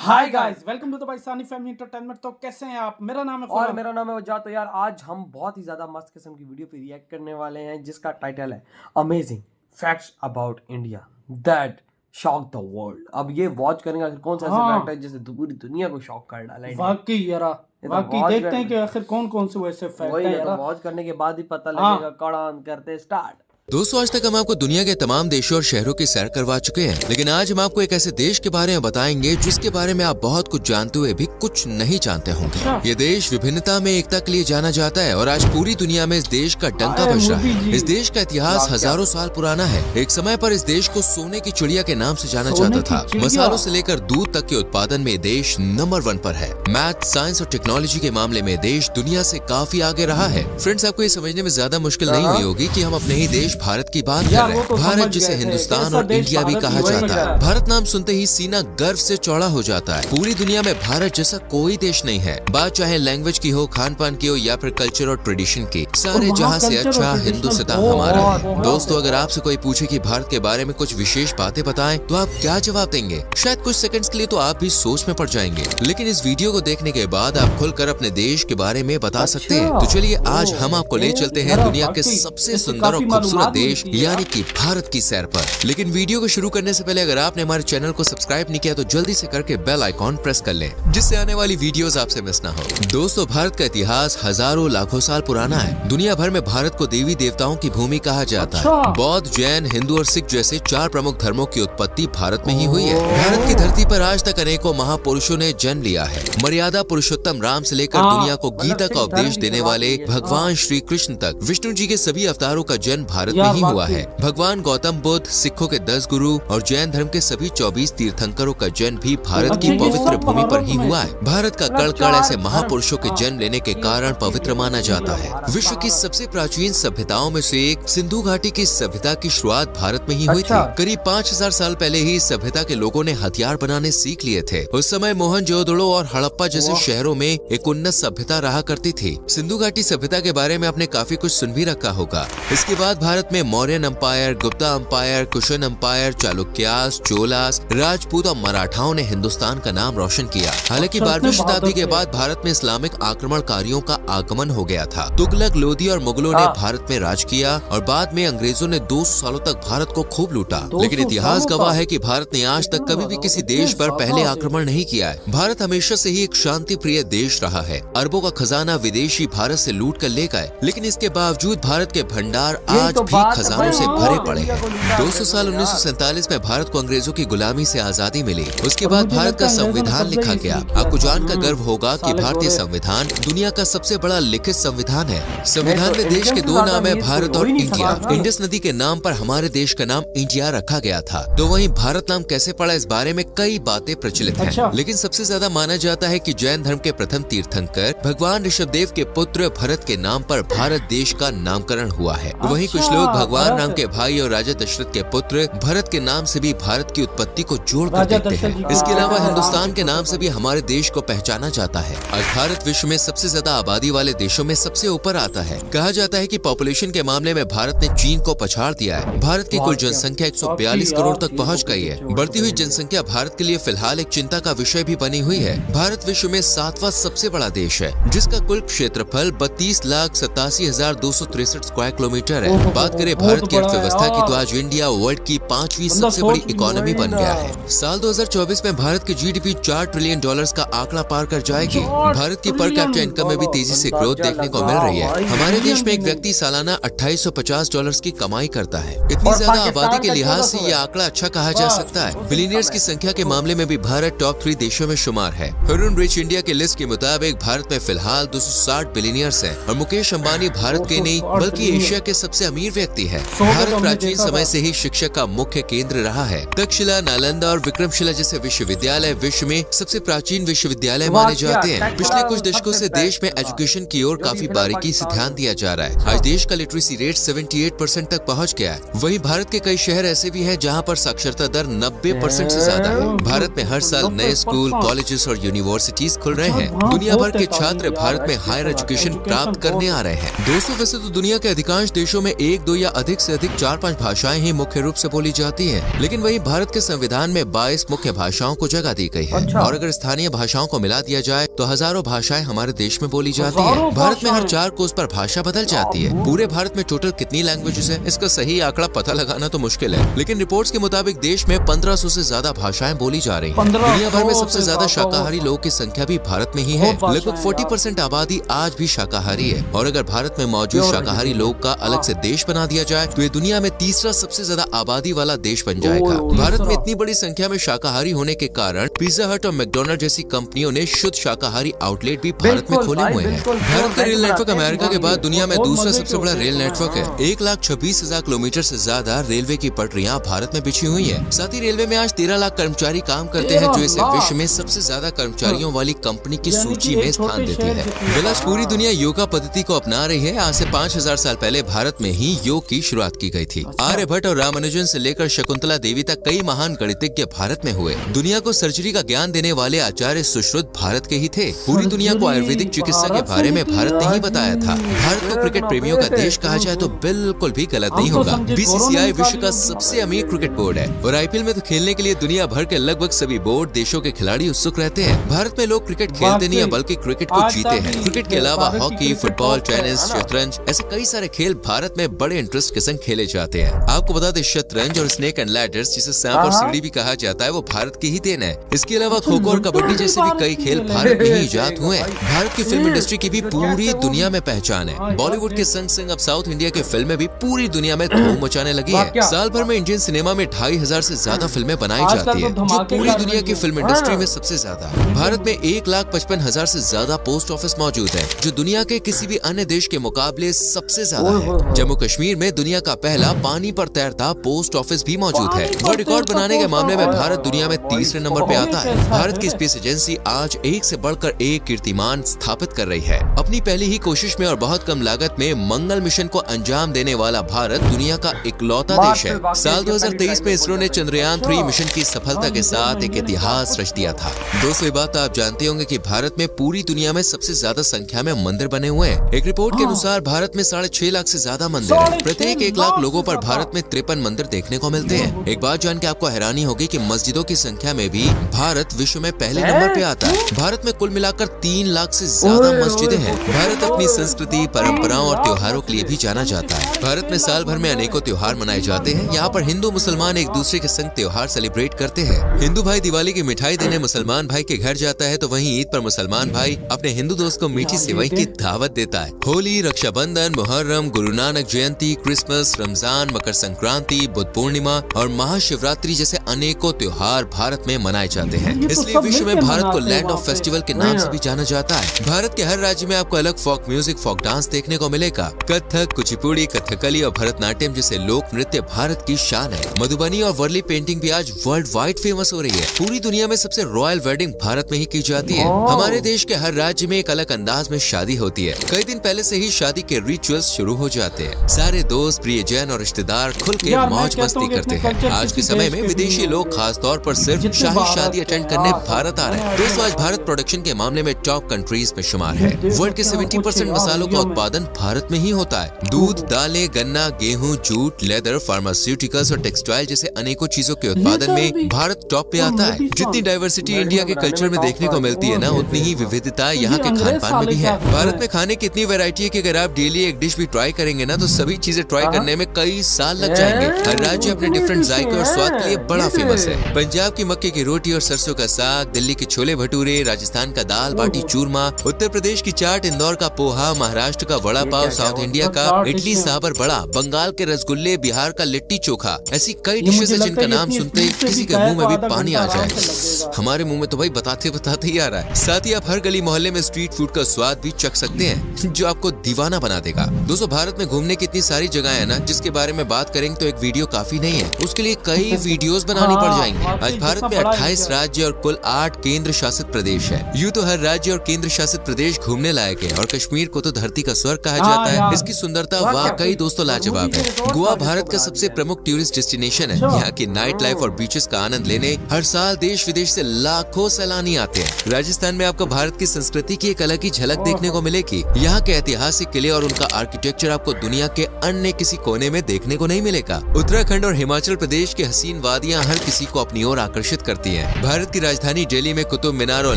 Hi guys, welcome to the Pakistani family entertainment. तो कैसे हैं आप? मेरा नाम है और खुर्रम। मेरा नाम है वजात। तो यार आज हम बहुत ही ज़्यादा मस्त किस्म की वीडियो पे रिएक्ट करने वाले हैं जिसका टाइटल है amazing facts about India that shock the world. अब ये वॉच करेंगे आखिर कौन सा ऐसा फैक्ट है जिसने पूरी दुनिया को शॉक कर डाला है। वाकई यार, वाकई देखते हैं कि आखिर कौन कौन से वैसे फैक्ट है यार। वॉच करने के बाद ही पता लगेगा। कड़ान करते स्टार्ट। दोस्तों, आज तक हम आपको दुनिया के तमाम देशों और शहरों की सैर करवा चुके हैं, लेकिन आज हम आपको एक ऐसे देश के बारे में बताएंगे जिसके बारे में आप बहुत कुछ जानते हुए भी कुछ नहीं जानते होंगे। ये देश विभिन्नता में एकता के लिए जाना जाता है और आज पूरी दुनिया में इस देश का डंका बज रहा है। इस देश का इतिहास हजारों साल पुराना है। एक समय पर इस देश को सोने की चिड़िया के नाम से जाना जाता था। मसालों से लेकर दूध तक के उत्पादन में देश नंबर 1 पर है। मैथ, साइंस और टेक्नोलॉजी के मामले में देश दुनिया से काफी आगे रहा है। फ्रेंड्स, आपको ये समझने में ज्यादा मुश्किल नहीं हुई होगी कि हम अपने ही देश भारत की बात कर रहे हैं। भारत जिसे हिंदुस्तान और इंडिया भी कहा जाता है। भारत नाम सुनते ही सीना गर्व से चौड़ा हो जाता है। पूरी दुनिया में भारत जैसा कोई देश नहीं है। बात चाहे लैंग्वेज की हो, खान पान की हो या फिर कल्चर और ट्रेडिशन की, सारे जहां से अच्छा हिंदुस्तान हमारा है। दोस्तों, अगर आपसे कोई पूछे कि भारत के बारे में कुछ विशेष बातें बताएं तो आप क्या जवाब देंगे? शायद कुछ सेकंड्स के लिए तो आप भी सोच में पड़ जाएंगे, लेकिन इस वीडियो को देखने के बाद आप खुलकर अपने देश के बारे में बता सकते हैं। तो चलिए आज हम आपको ले चलते हैं दुनिया के सबसे सुंदर और खूबसूरत देश यानी कि भारत की सैर पर। लेकिन वीडियो को शुरू करने से पहले अगर आपने हमारे चैनल को सब्सक्राइब नहीं किया तो जल्दी से करके बेल आइकॉन प्रेस कर लें, जिससे आने वाली वीडियोस आपसे मिस ना हो। दोस्तों, भारत का इतिहास हजारों लाखों साल पुराना है। दुनिया भर में भारत को देवी देवताओं की भूमि कहा जाता है। बौद्ध, जैन, हिंदू और सिख जैसे 4 प्रमुख धर्मों की उत्पत्ति भारत में ही हुई है। भारत की धरती पर आज तक अनेकों महापुरुषों ने जन्म लिया है। मर्यादा पुरुषोत्तम राम से लेकर दुनिया को गीता का उपदेश देने वाले भगवान श्री कृष्ण तक विष्णु जी के सभी अवतारों का जन्म भारत में ही हुआ है। भगवान गौतम बुद्ध, सिखों के 10 गुरु और जैन धर्म के सभी 24 तीर्थंकरों का जन्म भी भारत की पवित्र भूमि पर ही हुआ है। भारत का कण कण ऐसे महापुरुषों के जन्म लेने के कारण पवित्र माना जाता है। विश्व की सबसे प्राचीन सभ्यताओं में से एक सिंधु घाटी की सभ्यता की शुरुआत भारत में ही हुई थी। करीब 5000 साल पहले ही इस सभ्यता के लोगों ने हथियार बनाने सीख लिए थे। उस समय मोहनजोदड़ो और हड़प्पा जैसे शहरों में एक उन्नत सभ्यता रहा करती थी। सिंधु घाटी सभ्यता के बारे में आपने काफी कुछ सुन भी रखा होगा। इसके बाद भारत में Mauryan empire, Gupta empire, Kushan empire, Chalukyas, Cholas, Rajput और मराठाओं ने हिंदुस्तान का नाम रोशन किया। हालांकि 12वीं शताब्दी के बाद भारत में इस्लामिक आक्रमणकारियों का आगमन हो गया था। तुगलक, लोधी और मुगलों ने भारत में राज किया और बाद में अंग्रेजों ने 200 सालों तक भारत को खूब लूटा। लेकिन इतिहास गवाह है कि भारत ने आज तक कभी भी किसी देश पर पहले आक्रमण नहीं किया है। भारत हमेशा से ही एक शांति प्रिय देश रहा है। अरबों का खजाना विदेशी भारत से लूट कर ले गए, लेकिन इसके बावजूद भारत के भंडार आज भी खजानों से भरे पड़े हैं। 200 साल 1947 में भारत को अंग्रेजों की गुलामी से आजादी मिली। उसके बाद भारत का संविधान लिखा गया। आपको जानकर गर्व होगा कि भारतीय संविधान दुनिया का सबसे बड़ा लिखित संविधान है। संविधान में देश के 2 नाम है, भारत और इंडिया। इंडस नदी के नाम पर हमारे देश का नाम इंडिया रखा गया था। तो वहीं भारत नाम कैसे पड़ा, इस बारे में कई बातें प्रचलित हैं। लेकिन सबसे ज्यादा माना जाता है कि जैन धर्म के प्रथम तीर्थंकर भगवान ऋषभदेव के पुत्र भरत के नाम पर भारत देश का नामकरण हुआ है। वहीं कुछ लोग भगवान राम के भाई और राजा दशरथ के पुत्र भरत के नाम से भी भारत की उत्पत्ति को जोड़कर देखते हैं। इसके अलावा हिंदुस्तान के नाम से भी हमारे देश को पहचाना जाता है। आज भारत विश्व में सबसे ज्यादा आबादी वाले देशों में सबसे ऊपर आता है। कहा जाता है कि पॉपुलेशन के मामले में भारत ने चीन को पछाड़ दिया है। भारत की कुल जनसंख्या 142 करोड़ तक पहुंच गई है। बढ़ती हुई जनसंख्या भारत के लिए फिलहाल एक चिंता का विषय भी बनी हुई है। भारत विश्व में 7वां सबसे बड़ा देश है, जिसका कुल क्षेत्रफल 32,87,263 स्क्वायर किलोमीटर है। बात करें भारत की अर्थव्यवस्था की तो आज इंडिया वर्ल्ड की 5वीं सबसे बड़ी इकोनॉमी बन गया है। साल 2024 में भारत की जीडीपी $4 ट्रिलियन का आंकड़ा पार कर जाएगी। भारत की पर कैपिटा इनकम में भी तेजी से ग्रोथ देखने को मिल रही है। हमारे देश में एक व्यक्ति सालाना $2850 की कमाई करता है। इतनी ज्यादा आबादी के लिहाज से ये आंकड़ा अच्छा कहा जा सकता है। बिलियनियर्स की संख्या के मामले में भी भारत टॉप 3 देशों में शुमार है। हुर्रन रिच इंडिया की लिस्ट के मुताबिक भारत में फिलहाल 260 बिलियनियर्स हैं और मुकेश अंबानी भारत के नहीं बल्कि एशिया के सबसे अमीर व्यक्ति है। भारत प्राचीन समय से ही शिक्षा का मुख्य केंद्र रहा है। तक्षशिला, नालंदा और विक्रमशिला जैसे विश्वविद्यालय विश्व में सबसे प्राचीन विश्वविद्यालय माने जाते हैं। पिछले कुछ दशकों से देश में एजुकेशन की ओर काफी बारीकी से ध्यान दिया जा रहा है। आज देश का लिटरेसी रेट 78% तक पहुंच गया है। वहीं भारत के कई शहर ऐसे भी हैं जहां पर साक्षरता दर 90% से ज्यादा है। भारत में हर साल नए स्कूल, कॉलेजेस और यूनिवर्सिटीज खुल रहे हैं। दुनिया भर के छात्र भारत में हायर एजुकेशन प्राप्त करने आ रहे हैं। दोस्तों, वैसे तो दुनिया के अधिकांश देशों में 1-2 2 या अधिक से अधिक 4-5 भाषाएं ही मुख्य रूप से बोली जाती हैं। लेकिन वही भारत के संविधान में 22 मुख्य भाषाओं को जगह दी गई है। और अगर स्थानीय भाषाओं को मिला दिया जाए तो हजारों भाषाएं हमारे देश में बोली जाती है। भारत में हर 4 कोस पर भाषा बदल जाती है। पूरे भारत में टोटल कितनी लैंग्वेजेस है, इसका सही आंकड़ा पता लगाना तो मुश्किल है, लेकिन रिपोर्ट्स के मुताबिक देश में 1500 से ज्यादा भाषाएं बोली जा रही हैं। दुनिया भर में सबसे ज्यादा शाकाहारी लोगों की संख्या भी भारत में ही है। लगभग 40% आबादी आज भी शाकाहारी है। और अगर भारत में मौजूद शाकाहारी लोग का अलग से देश बना दिया जाए तो ये दुनिया में तीसरा सबसे ज्यादा आबादी वाला देश बन जाएगा। भारत में इतनी बड़ी संख्या में शाकाहारी होने के कारण पिज्जा हट और मैकडोनल्ड जैसी कंपनियों ने शुद्ध शाकाहारी आउटलेट भी भारत में खोले हुए हैं। भारत का रेल नेटवर्क अमेरिका के बाद दुनिया में दूसरा सबसे बड़ा रेल नेटवर्क है। 1,26,000 किलोमीटर से ज्यादा रेलवे की पटरियां भारत में बिछी हुई है। साथ ही रेलवे में आज 13 लाख कर्मचारी काम करते हैं, जो इसे विश्व में सबसे ज्यादा कर्मचारियों वाली कंपनी की सूची में स्थान देती है। आज पूरी दुनिया योगा पद्धति को अपना रही है। आज से 5000 साल पहले भारत में ही योग की शुरुआत की गई थी। आर्यभट्ट और रामानुजन से लेकर शकुंतला देवी तक कई महान गणितज्ञ भारत में हुए। दुनिया को सर्जरी का ज्ञान देने वाले आचार्य सुश्रुत भारत के ही थे। पूरी दुनिया को आयुर्वेदिक चिकित्सा के बारे में भारत ने ही बताया था। भारत को क्रिकेट प्रेमियों का देश कहा जाए तो बिल्कुल भी गलत नहीं होगा। बीसीसीआई विश्व का सबसे अमीर क्रिकेट बोर्ड है और आईपीएल में तो खेलने के लिए दुनिया भर के लगभग सभी बोर्ड देशों के खिलाड़ी उत्सुक रहते हैं। भारत में लोग क्रिकेट खेलते नहीं बल्कि क्रिकेट को जीते हैं। क्रिकेट के अलावा हॉकी, फुटबॉल, टेनिस, शतरंज ऐसे कई सारे खेल भारत में बड़े इंटरेस्ट के संग खेले जाते हैं। आपको बता दें, शतरंज और स्नेक एंड लैडर्स जिसे सांप और सीढ़ी भी कहा जाता है वो भारत की ही देन है। इसके अलावा खो खो और कबड्डी जैसे भी कई खेल भारत में ही इजाद हुए हैं। भारत की फिल्म इंडस्ट्री की भी पूरी दुनिया में पहचान है। बॉलीवुड के संग संग अब साउथ इंडिया की फिल्में भी पूरी दुनिया में धूम मचाने लगी है। साल भर में इंडियन सिनेमा में 2500 से ज्यादा फिल्में बनाई जाती है, जो पूरी दुनिया की फिल्म इंडस्ट्री में सबसे ज्यादा। भारत में 1,55,000 से ज्यादा पोस्ट ऑफिस मौजूद है, जो दुनिया के किसी भी अन्य देश के मुकाबले सबसे ज्यादा है। जम्मू कश्मीर में दुनिया का पहला पानी पर तैरता पोस्ट ऑफिस भी मौजूद है। वर्ल्ड रिकॉर्ड बनाने के मामले में भारत दुनिया में तीसरे नंबर पे आता है। भारत की स्पेस एजेंसी आज एक से बढ़कर एक कीर्तिमान स्थापित कर रही है। अपनी पहली ही कोशिश में और बहुत कम लागत में मंगल मिशन को अंजाम देने वाला भारत दुनिया का इकलौता देश है। साल 2023 में इसरो ने चंद्रयान 3 मिशन की सफलता के साथ एक इतिहास रच दिया था। दोस्तों, ये बात आप जानते होंगे कि भारत में पूरी दुनिया में सबसे ज्यादा संख्या में मंदिर बने हुए हैं। एक रिपोर्ट के अनुसार भारत में 6.5 लाख से ज्यादा मंदिर हैं। प्रत्येक 1 लाख लोगों पर भारत में 53 मंदिर देखने को मिलते हैं। एक बात जान के आपको हैरानी होगी कि मस्जिदों की संख्या में भी भारत विश्व में पहले नंबर पे आता है। भारत में कुल मिलाकर 3 लाख से ज्यादा मस्जिदें हैं। भारत अपनी संस्कृति, परंपराओं और त्योहारों के लिए भी जाना जाता है। भारत में साल भर में अनेकों त्योहार मनाए जाते हैं। यहाँ पर हिंदू मुसलमान एक दूसरे के संग त्योहार सेलिब्रेट करते हैं। हिंदू भाई दिवाली की मिठाई देने मुसलमान भाई के घर जाता है, तो वहीं ईद पर मुसलमान भाई अपने हिंदू दोस्त को मीठी सेवई की दावत देता है। होली, रक्षाबंधन, मुहर्रम, गुरु नानक जयंती, क्रिसमस, रमजान, मकर संक्रांति, बुद्ध पूर्णिमा और महाशिवरात्रि जैसे अनेकों त्योहार भारत में मनाए जाते हैं। इसलिए विश्व में भारत को लैंड ऑफ फेस्टिवल के नाम से भी जाना जाता है। भारत के हर राज्य में आपको अलग फोक म्यूजिक, फोक डांस देखने को मिलेगा। कथक, कुचिपुड़ी, कथकली और भरतनाट्यम जैसे लोक नृत्य भारत की शान है। मधुबनी और वर्ली पेंटिंग भी आज वर्ल्ड वाइड फेमस हो रही है। पूरी दुनिया में सबसे रॉयल वेडिंग भारत में ही की जाती है। हमारे देश के हर राज्य में एक अलग अंदाज में शादी होती है। कई दिन पहले से ही शादी के रिचुअल्स शुरू हो जाते हैं। सारे दोस्त, प्रियजन और रिश्तेदार खुल के मौज मस्ती करते हैं। आज के समय में विदेशी लोग खास तौर पर सिर्फ शाही शादी अटेंड करने भारत आ रहे हैं। दोस्तों, आज भारत प्रोडक्शन के मामले में टॉप कंट्रीज में शुमार है। वर्ल्ड के 70% मसालों का उत्पादन भारत में ही होता है। दूध, दालें, गन्ना, गेहूं, जूट, लेदर, फार्मास्यूटिकल्स और टेक्सटाइल जैसे अनेकों चीजों के उत्पादन में भारत टॉप पे आता है। जितनी डाइवर्सिटी इंडिया के कल्चर में देखने को मिलती है ना, उतनी ही विविधता यहाँ के खान पान में भी है। भारत में खाने की इतनी वैरायटी है कि अगर आप डेली एक डिश भी ट्राई करेंगे ना, तो सभी चीजें ट्राई करने में कई साल लग जाएंगे। हर राज्य अपने डिफरेंट जायके और स्वाद के लिए बड़ा फेमस है। पंजाब की मक्के की रोटी और सरसों का साग, दिल्ली के छोले भटूरे, राजस्थान का दाल बाटी चूरमा, उत्तर प्रदेश की चाट, इंदौर का पोहा, महाराष्ट्र का वड़ा पाव, साउथ इंडिया का इडली सांभर बड़ा, बंगाल के रसगुल्ले, बिहार का लिट्टी चोखा, ऐसी कई डिशेस है जिनका नाम सुनते ही किसी के मुंह में भी पानी आ जाए। हमारे मुंह में तो भाई बताते बताते ही आ रहा है। साथ ही आप हर गली मोहल्ले में स्ट्रीट फूड का स्वाद भी चख सकते हैं, जो आपको दीवाना बना देगा। दोस्तों, भारत में घूमने की इतनी सारी जगह है ना, जिसके बारे में बात करेंगे तो एक वीडियो काफी नहीं है, उसके लिए कई वीडियोस बनानी पड़ जाएंगी। आज भारत में 28 राज्य और कुल 8 केंद्र शासित प्रदेश है। यूँ तो हर राज्य और केंद्र शासित प्रदेश घूमने लायक है और कश्मीर को तो धरती का स्वर्ग कहा जाता है। इसकी सुंदरता वाकई दोस्तों लाजवाब है। गोवा भारत का सबसे प्रमुख टूरिस्ट डेस्टिनेशन है। यहाँ की नाइट लाइफ और बीचेस का आनंद लेने हर साल देश विदेश से लाखों सैलानी आते हैं। राजस्थान में आपको भारत की संस्कृति की एक अलग ही झलक देखने को मिलेगी। यहाँ के ऐतिहासिक किले और उनका आर्किटेक्चर आपको दुनिया के अन्य किसी कोने में देखने को नहीं मिलेगा। उत्तराखंड और हिमाचल प्रदेश की हसीन वादियां हर किसी को अपनी ओर आकर्षित करती हैं। भारत की राजधानी दिल्ली में कुतुब मीनार और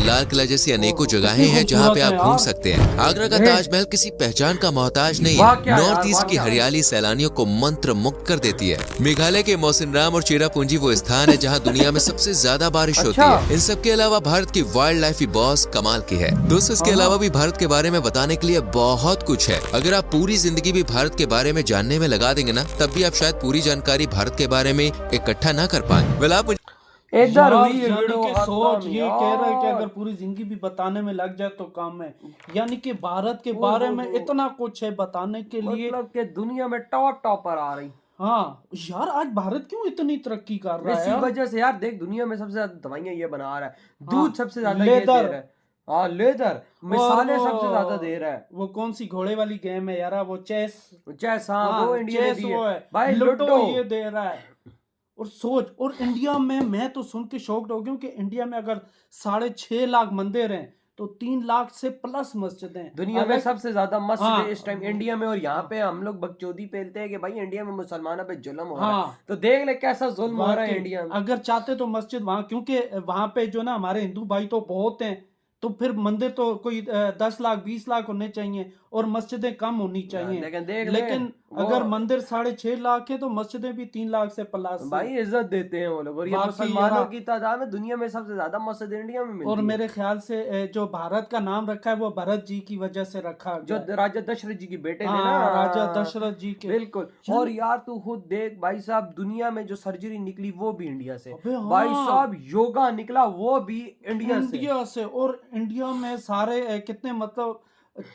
लाल किला जैसी अनेकों जगहें हैं जहां पे आप घूम सकते हैं। आगरा का ताजमहल किसी पहचान का मोहताज नहीं है। नॉर्थ ईस्ट की हरियाली सैलानियों को मंत्र मुक्त कर देती है। मेघालय के मौसिनराम और चेरापूंजी वो स्थान है जहाँ दुनिया में सबसे ज्यादा बारिश होती है। इन सब के अलावा भारत की वाइल्ड लाइफ भी बहुत कमाल की है। दोस्तों इसके अलावा भी भारत के बारे में बताने के लिए बहुत कुछ है। अगर आप पूरी जिंदगी भी भारत के बारे में जानने में लगा देंगे ना, तब भी आप शायद पूरी जानकारी भारत के बारे में इकट्ठा ना कर पाए। वेल आप इधर हुई यानी वीडियो कि सोच खत्म ये कह रहा है कि यार। अगर पूरी जिंदगी भी बताने में लग जाए तो काम है। यानी कि भारत के बारे में इतना कुछ है बताने के लिए, मतलब कि दुनिया में टॉप पर आ रही। हाँ यार आज भारत क्यों इतनी तरक्की कर रहा है इसी यार? वजह से यार देख, दुनिया में सबसे ज्यादा दवाइयां ये बना रहा है, दूध हाँ, सबसे ज्यादा ये दे लेदर। रहा है, हाँ लेदर, मिसाले वो- सबसे ज्यादा दे रहा है। वो कौन सी घोड़े वाली गेम है यार, वो चेस। चेस, हाँ वो इंडिया ने चेस दी वो है है भाई, लूडो लूडो ये दे रहा है। और सोच, और इंडिया में मैं तो सुन के शॉक्ड हो गया हूँ कि इंडिया में अगर 6.5 लाख मंदिर हैं तो 3 लाख से प्लस मस्जिद हैं। दुनिया में सबसे ज्यादा मस्जिद हाँ, है इस टाइम इंडिया में। और यहाँ पे हम लोग बकचोदी पेलते हैं कि भाई इंडिया में मुसलमानों पे जुल्म हो रहा है, हाँ, तो देख ले कैसा जुल्म हो रहा है वाकई, इंडिया में। अगर चाहते तो मस्जिद वहां, क्योंकि वहां पे जो ना हमारे हिंदू भाई तो बहुत हैं, तो फिर मंदिर तो कोई 10 लाख 20 लाख होने चाहिए और मस्जिदें कम होनी चाहिए। लेकिन देख लेकिन अगर मंदिर 6.5 लाख है तो मस्जिदें भी 3 लाख से प्लस। भाई इज्जत देते हैं वो लोग। और ये वाकई मुसलमानों यार। की तादाद में दुनिया में सबसे ज्यादा मस्जिद इंडिया में मिलती और है। मेरे ख्याल से जो भारत का नाम रखा है वो भरत जी की वजह से रखा जो गया। राजा दशरथ जी के बेटे थे हाँ, ना, राजा दशरथ जी के। बिल्कुल। और यार तू खुद देख भाई साहब, दुनिया में जो सर्जरी निकली वो भी इंडिया से। अबे हाँ। भाई साहब योगा निकला वो भी इंडिया से। और इंडिया में सारे कितने, मतलब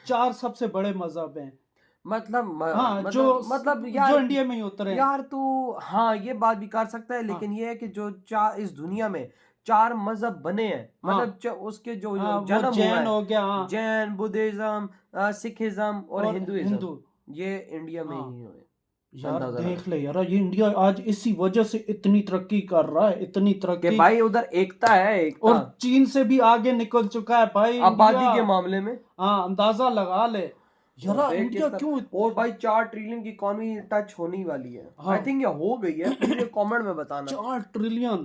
4 सबसे बड़े मजहब हैं। हाँ, मतलब यार जो इंडिया में ही उतरे हैं। यार तू हाँ ये बात भी कर सकता है, लेकिन ये है कि जो इस दुनिया में 4 मजहब बने हैं, मतलब उसके जो हाँ, वो जन्म हुआ जैन है, हो गया, हाँ। जैन, बुद्धिज्म, सिखिज्म और हिंदुइज्म, हिंदू। ये इंडिया में हाँ। ही हुए। यार अंदाजा लगा। देख ले यार, ये इंडिया आज इसी वजह से इतनी तरक्की कर रहा है, इतनी कि तरक्की। भाई उधर एकता है, एकता। और चीन से भी आगे निकल चुका है भाई आबादी इंडिया। के मामले में हाँ, अंदाजा लगा ले यार देख इंडिया किस क्यों। और भाई 4 ट्रिलियन की इकोनॉमी टच होने ही वाली है। हाँ। आई थिंक ये हो गई है, मुझे कमेंट में बताना। 4 ट्रिलियन,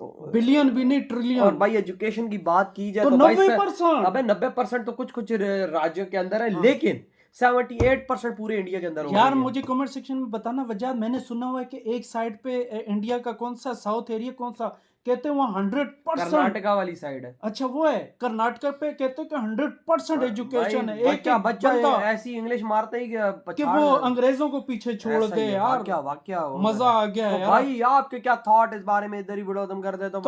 तो बिलियन भी नहीं, और ट्रिलियन। भाई एजुकेशन की बात की जाए तो तो भाई 90%। अबे 90% तो कुछ राज्यों के अंदर है, हाँ। लेकिन 78% पूरे इंडिया के अंदर हो यार गई है। मुझे कमेंट सेक्शन में बताना वजह। मैंने सुना हुआ है कि एक साइड पे इंडिया का कौन सा साउथ एरिया कौन सा, कहते हैं वहाँ 100%। कर्नाटका वाली साइड है। अच्छा वो है कर्नाटका पे, कहते हैं कि 100% एजुकेशन है। भाई, एक एक बच्चा बंदा ऐसी इंग्लिश मारता ही कि वो अंग्रेजों को पीछे छोड़ दे यार। वाक्या मजा आ गया तो यार। भाई आपके क्या थॉट इस बारे में, इधर ही वीडियो खत्म कर दे तो